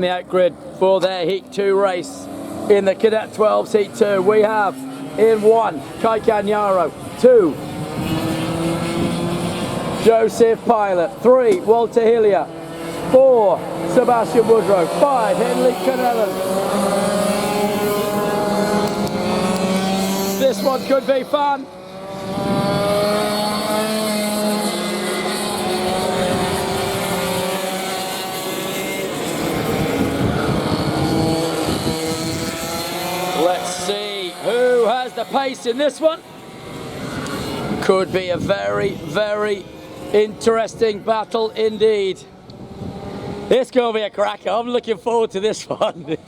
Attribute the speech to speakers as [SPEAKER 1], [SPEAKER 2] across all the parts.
[SPEAKER 1] The outgrid for their Heat 2 race in the Cadet 12's Heat 2. We have in 1, Kai Canyaro, 2, Joseph Pilot, 3, Walter Hillier, 4, Sebastian Woodrow, 5, Henley Canellan. This one could be fun. Let's see who has the pace in this one. Could be a very, very interesting battle indeed. It's going to be a cracker. I'm looking forward to this one.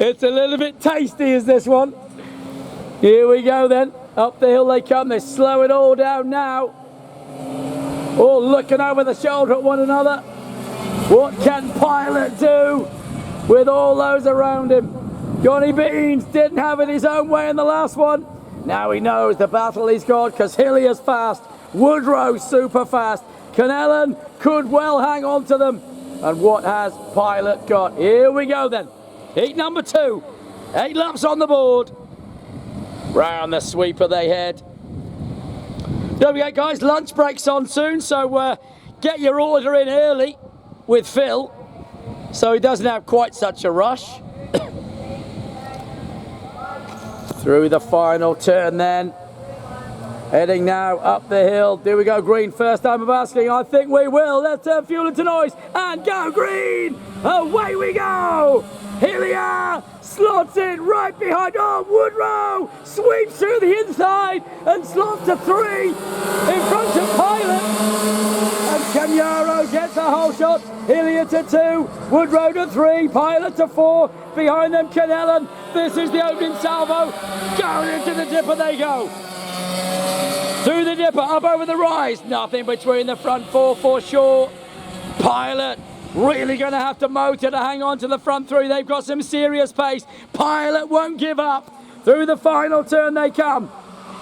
[SPEAKER 1] It's a little bit tasty, is this one. Here we go then. Up the hill they come. They slow it all down now. All looking over the shoulder at one another. What can Pilot do with all those around him? Johnny Beans didn't have it his own way in the last one. Now he knows the battle he's got because Hillier's fast. Woodrow's super fast. Canellan could well hang on to them. And what has Pilot got? Here we go then. Heat number 2. 8 laps on the board. Round the sweeper they head. Don't forget guys, lunch break's on soon, so get your order in early with Phil so he doesn't have quite such a rush. Through the final turn then. Heading now up the hill. Do we go green? First time of asking. I think we will. Let's turn fuel into noise and go green. Away we go. Hillier slots in right behind. Oh, Woodrow sweeps through the inside and slots to 3 in front of Pilot. And Canyaro gets a whole shot. Hillier to 2, Woodrow to 3, Pilot to 4. Behind them, Canellan. This is the opening salvo. Going into the dipper they go. Through the dipper, up over the rise. Nothing between the front 4 for sure. Pilot really going to have to motor to hang on to the front 3. They've got some serious pace. Pilot won't give up. Through the final turn they come.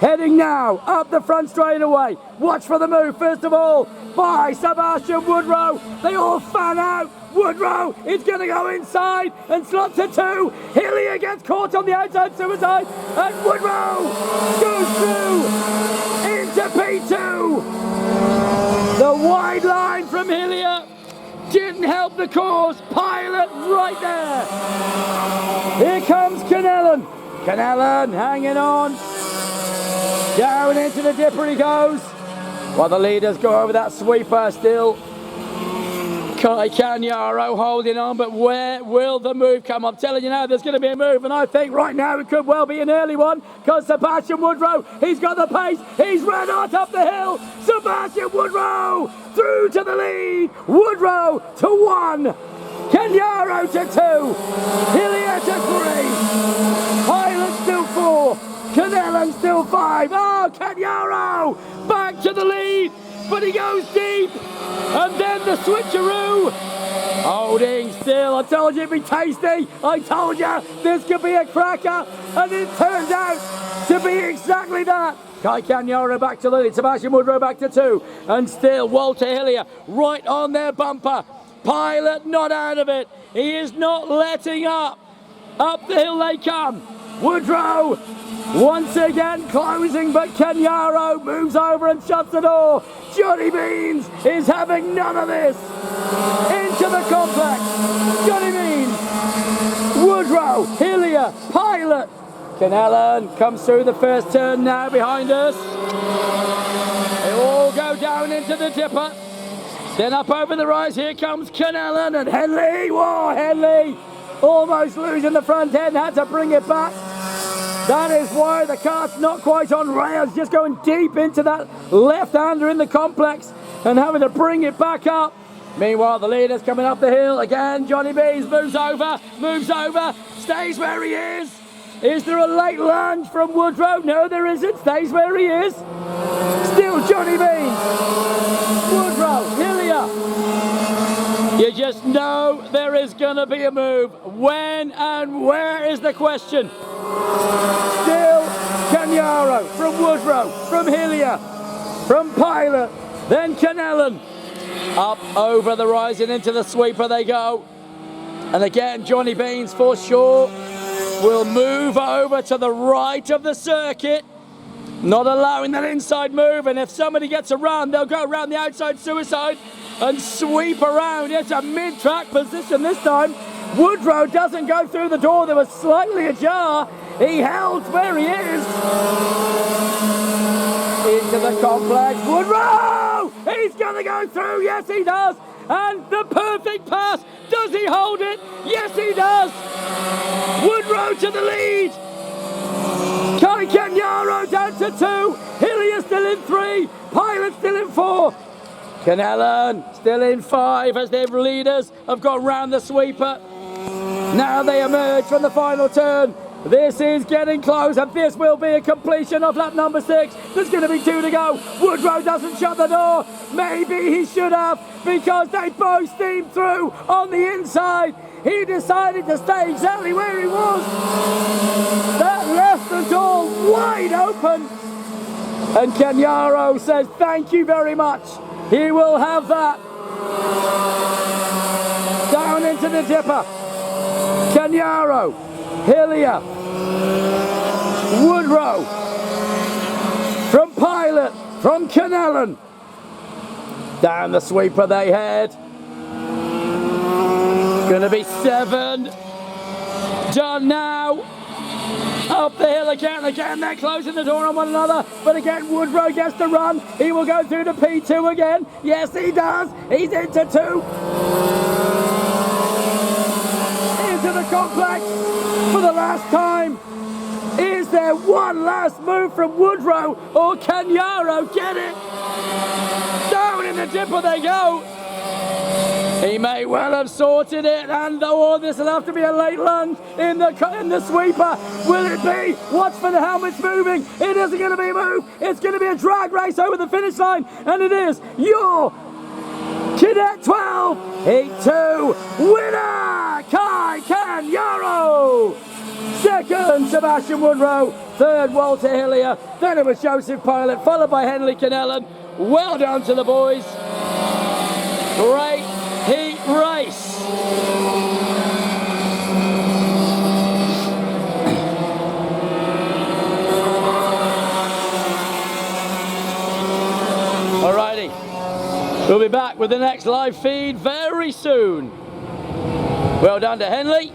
[SPEAKER 1] Heading now up the front straight away. Watch for the move, first of all, by Sebastian Woodrow. They all fan out. Woodrow is going to go inside and slot to 2. Hillier gets caught on the outside suicide. And Woodrow goes through into P2. The wide line from Hillier didn't help the cause. Pilot right there. Here comes Canellan. Canellan hanging on. Down into the dipper he goes. While the leaders go over that sweeper still. Kai Canyaro holding on, but where will the move come? I'm telling you now, there's going to be a move, and I think right now it could well be an early one, because Sebastian Woodrow, he's got the pace, he's ran out up the hill. Sebastian Woodrow through to the lead. Woodrow to 1, Canyaro to 2, Hillier to 3, Pilot still 4, Canellan still 5. Oh, Canyaro back to the lead, but he goes deep. And then the switcheroo. Holding still. I told you it'd be tasty. I told you this could be a cracker. And it turns out to be exactly that. Kai Canyaro back to the lead. Sebastian Woodrow back to 2. And still Walter Hillier right on their bumper. Pilot not out of it. He is not letting up. Up the hill they come. Woodrow once again closing, but Canyaro moves over and shuts the door. Johnny Beans is having none of this. Into the complex. Johnny Beans, Woodrow, Hillier, Pilot. Canellan comes through the first turn now behind us. They all go down into the dipper. Then up over the rise, here comes Canellan and Henley. Whoa, Henley almost losing the front end, had to bring it back. That is why the car's not quite on rails, just going deep into that left-hander in the complex and having to bring it back up. Meanwhile, the leader's coming up the hill. Again, Johnny Beans moves over, stays where he is. Is there a late lunge from Woodrow? No, there isn't. Stays where he is. Still Johnny Beans. Woodrow, Hillier. You just know there is going to be a move. When and where is the question? Still Canyaro from Woodrow, from Hillier, from Pilot, then Canellan. Up over the rise and into the sweeper they go. And again, Johnny Beans for sure will move over to the right of the circuit, not allowing that inside move. And if somebody gets around, they'll go around the outside suicide and sweep around. It's a mid-track position this time. Woodrow doesn't go through the door. There was slightly ajar. He held where he is. Into the complex. Woodrow! He's going to go through. Yes, he does. And the perfect pass. Does he hold it? Yes, he does. Woodrow to the lead. Kai Kenyaro down to 2. Hillier still in 3. Pilot still in 4. Canellan still in 5 as their leaders have got round the sweeper. Now they emerge from the final turn. This is getting close, and this will be a completion of lap number 6. There's going to be 2 to go. Woodrow doesn't shut the door. Maybe he should have, because they both steamed through on the inside. He decided to stay exactly where he was. That left the door wide open. And Kenyaro says, thank you very much. He will have that. Down into the dipper. Kenyaro, Hillier, Woodrow, from Pilot, from Canellan. Down the sweeper they head. Gonna be 7. Done now. Up the hill again, they're closing the door on one another, but again Woodrow gets to run. He will go through to P2 again. Yes, he does. He's into 2. Into the complex for the last time. Is there one last move from Woodrow, or can Yaro get it? Down in the dipper they go. He may well have sorted it, and this will have to be a late lunge in the sweeper. Will it be? Watch for the helmets moving. It isn't going to be a move. It's going to be a drag race over the finish line, and it is your Cadet 12 Heat 2 winner, Kai Kenyaro. Second, Sebastian Woodrow. Third, Walter Hillier. Then it was Joseph Pilot, followed by Henley Canellan. Well done to the boys. Great heat race. Alrighty, we'll be back with the next live feed very soon. Well done to Henley.